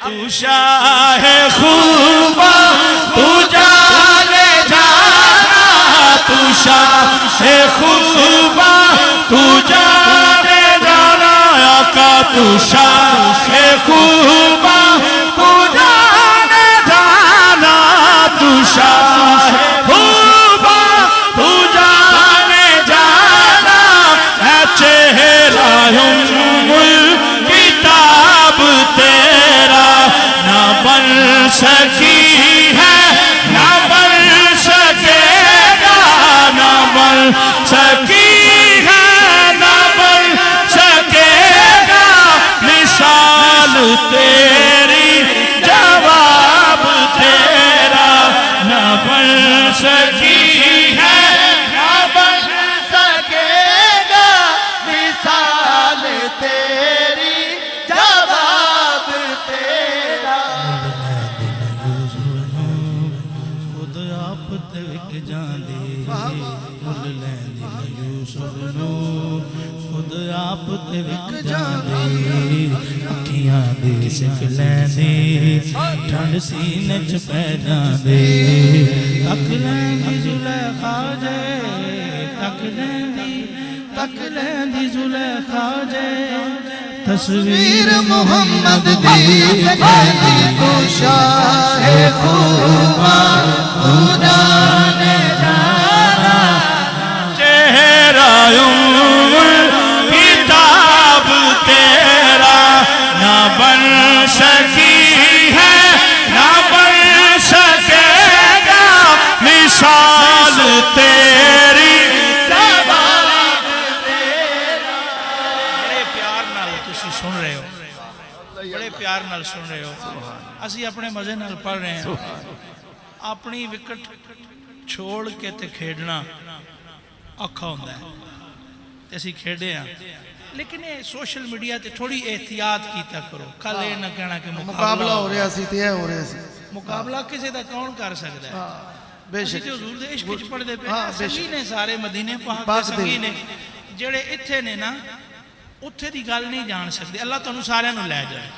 तू शाह खूबा तू जाने जाना, तू शाह खूबा तू जाने जाना, आका तू शाह खूबा तू जाने जाना, तू शाह खूबा तू जाने जाना, है चेहरा किताब तेरा ना बन सकी है, ना बन सकेगा, ना बन सकी है, ना बन सकेगा, मिसाल तेरी जवाब तेरा ना बन सकी है, ना बन सकेगा, मिसाल तेरी जवाब तेरा। खुद आप तक जाने मुल लैंदी यूसुफ नू, खुद आप तक जाने अखियां दे सिख लैंदी, ठंड सीने च पै जांदे, तक लैंदी जुलेखा जे, तक लैंदी जुलेखा जे, तस्वीर मोहम्मद दी तो शाह खूबा तू जाने जाना, चेहरा किताब तेरा ना बन सकी है, ना बन सकेगा, मिसाल तेरी सुन रहे हो, बड़े प्यार नाल सुन रहे हो, असी अपने मजे नाल पढ़ रहे हैं। अपनी विकेट छोड़ के ते खेडना औखा होंदा है, असी खेडे हैं, लेकिन ये सोशल मीडिया ते थोड़ी एहतियात कीता करो। कल ये ना कहना कि मुकाबला हो रहा सी ते हो रहा सी, मुकाबला किसी दा कौन कर सकता है? बेशक जो हुजूर दे इश्क विच पढ़दे पे सही ने, सारे मदीने पाक दे सही ने, जेड़े इत्थे ने ना उत्थे दी गल नहीं जान सकते। अल्लाह तुहानू सारियां नू लै जाए,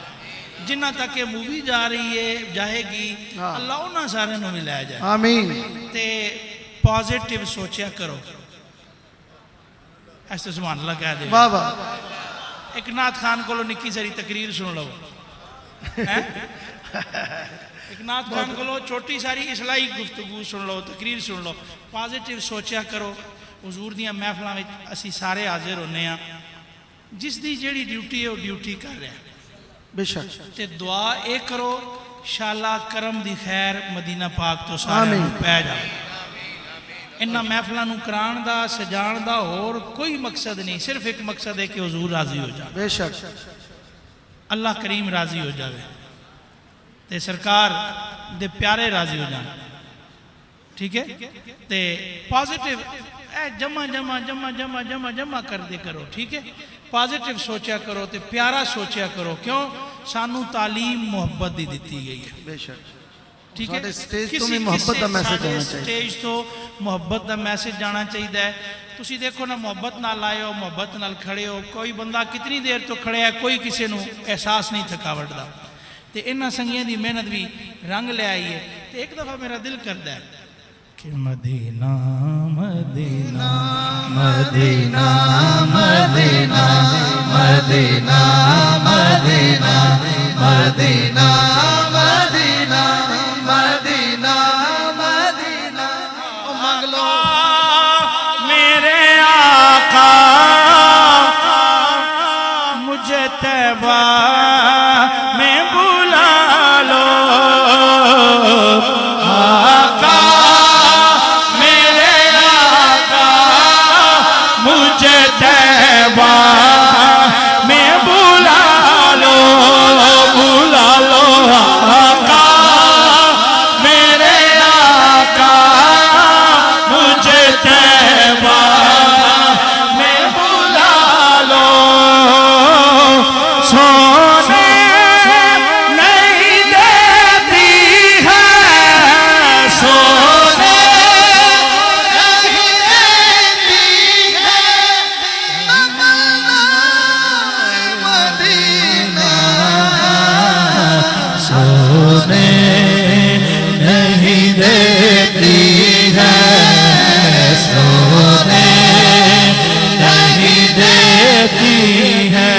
जिन्ना तक ये मूवी जा रही है जाएगी, अल्लाह उन्हां सारियां नू भी लै जाए, आमीन। ते पॉजिटिव सोचा करो, ऐसे सुभान अल्लाह कह दे। वाह वाह। एक नाथ खान को निक्की सारी तकरीर सुन लो, एक नाथ खान को छोटी सारी इस्लाही गुफ्तगू सुन लो, तकरीर सुन लो, पॉजिटिव सोचा करो। हुजूर दियां महफिलां विच असीं सारे हाजिर होने आ, जिस दी जेड़ी ड्यूटी है वो ड्यूटी कर रहा है, बेशक। ते दुआ ये करो शाला करम दी खैर मदीना पाक तो सारे पै जाए। इन्हां महफिलां नूं कराण दा सजाण दा होर कोई मकसद नहीं, सिर्फ एक मकसद है कि हुजूर राजी हो जाए, बेशक अल्लाह करीम राजी हो जाए, ते सरकार दे प्यारे राजी हो जाए, ठीक है। ते पॉजिटिव जमा जमा जमा जमा जमा जमा कर दे करो, ठीक है। पॉजिटिव सोचा करो तो प्यारा सोचा करो, क्यों सानू तालीम मुहब्बत दी दी गई है, बेशक, ठीक है। स्टेज तो मुहब्बत का मैसेज जाना चाहिए, स्टेज तो मुहब्बत का मैसेज जाना चाहिए। तुसी देखो ना, मुहब्बत नाल आए हो, मुहब्बत नाल खड़े हो, कोई बंदा कितनी देर तो खड़े है, कोई किसी नू एहसास नहीं थकावट का। तो इन्हां संगियां दी मेहनत भी रंग ले आई है। तो एक दफ़ा मेरा दिल करता है कि Medina Medina Medina Medina Medina Medina Medina Medina Medina Medina. मांग लो मेरे आका मुझे तैबा में बुला लो, आका मुझे तैबा में बुला लो, बुला लो देती है सोने नहीं देती है।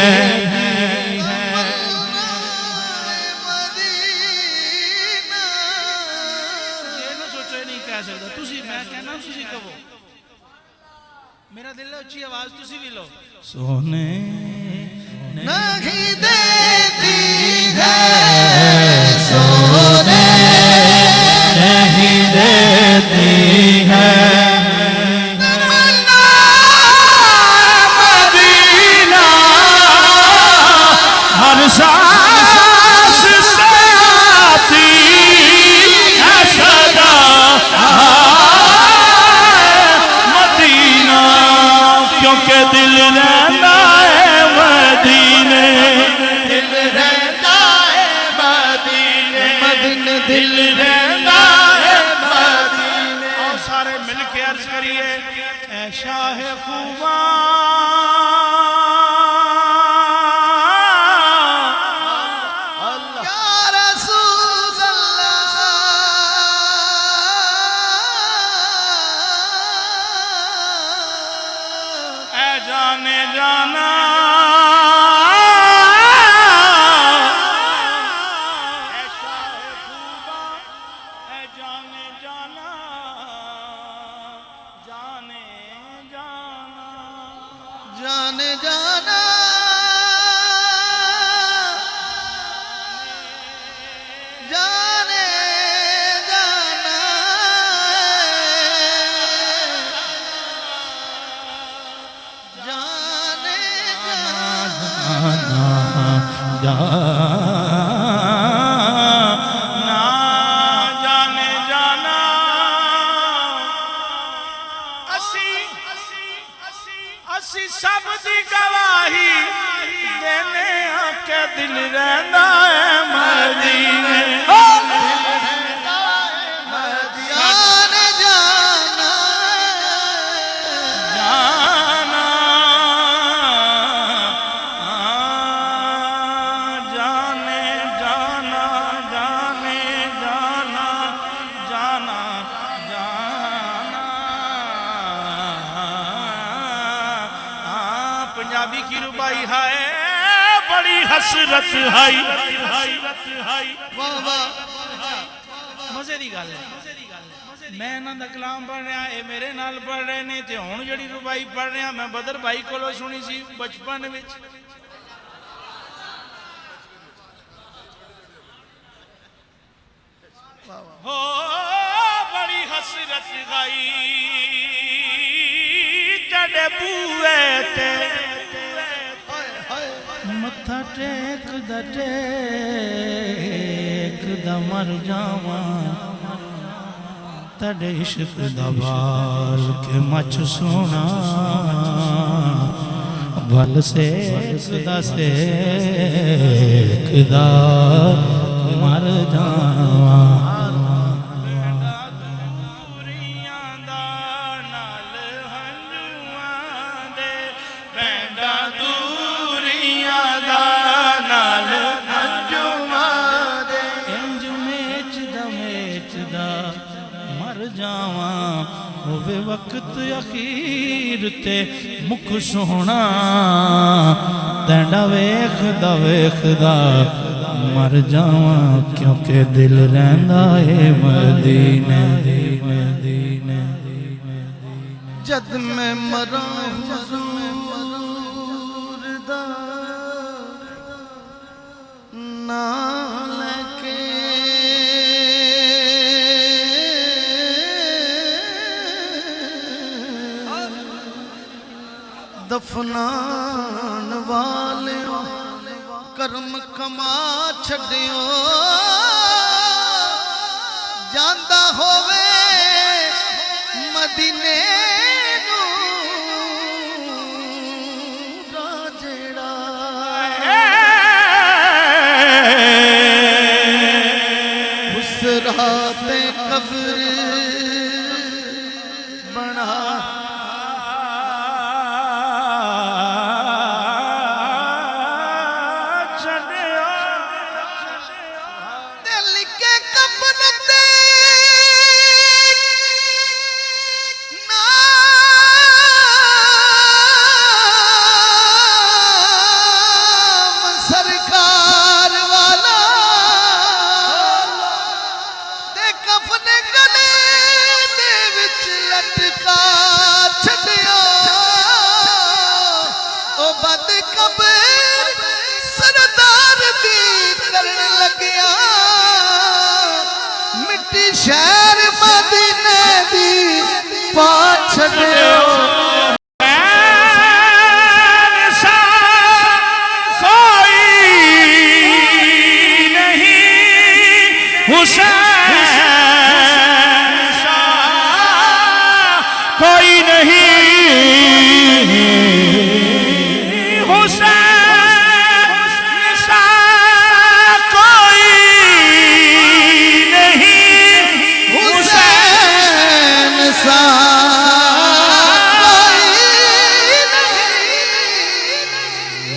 मेरा दिल अच्छी आवाज तुसी भी लो। सोने नहीं देती है सोने नहीं देती है। मदीना हर सांस से आती है सदा। क्योंकि दिल रहता है मदीने, दिल रहता है मदीने, मदीने दिल रहता है मदीने। और सारे मिलके अर्ज करिए ऐ शाह खुमा जाने जाना ऐसा है खूबा है जाने जाना जाने जाना जाने जाना जाने जाना ना जाने जाना असी सब दी गवाही देने आके दिल रहना है मदीने। पंजाबी की रुबाई है बड़ी हसरत है। मजे की गल है। मैं इन्हां दा कलाम पढ़ रहा, ये मेरे नाल पढ़ रहे ने ते हुण जिहड़ी रुबाई पढ़ रहा मैं बदर भाई कोलों सुनी सी बचपन विच। हो बड़ी हसरत गई जड़े बूए ते मत्था टेक द मर जावा तड़े इश्क दा बाल के मच सोना बल से मर जावा। होवे वक्त अखीर ते मुख सोना तेंडा वेखदा वेखदा मर जावा क्योंकि दिल रहंदा है मदीने। जद मैं मरा हुजूर दा नाम लेके दफनान वाले करम कमा छड़ियो जांदा होवे मदीने नू राजेड़ा। उस राते कब्र बना शहर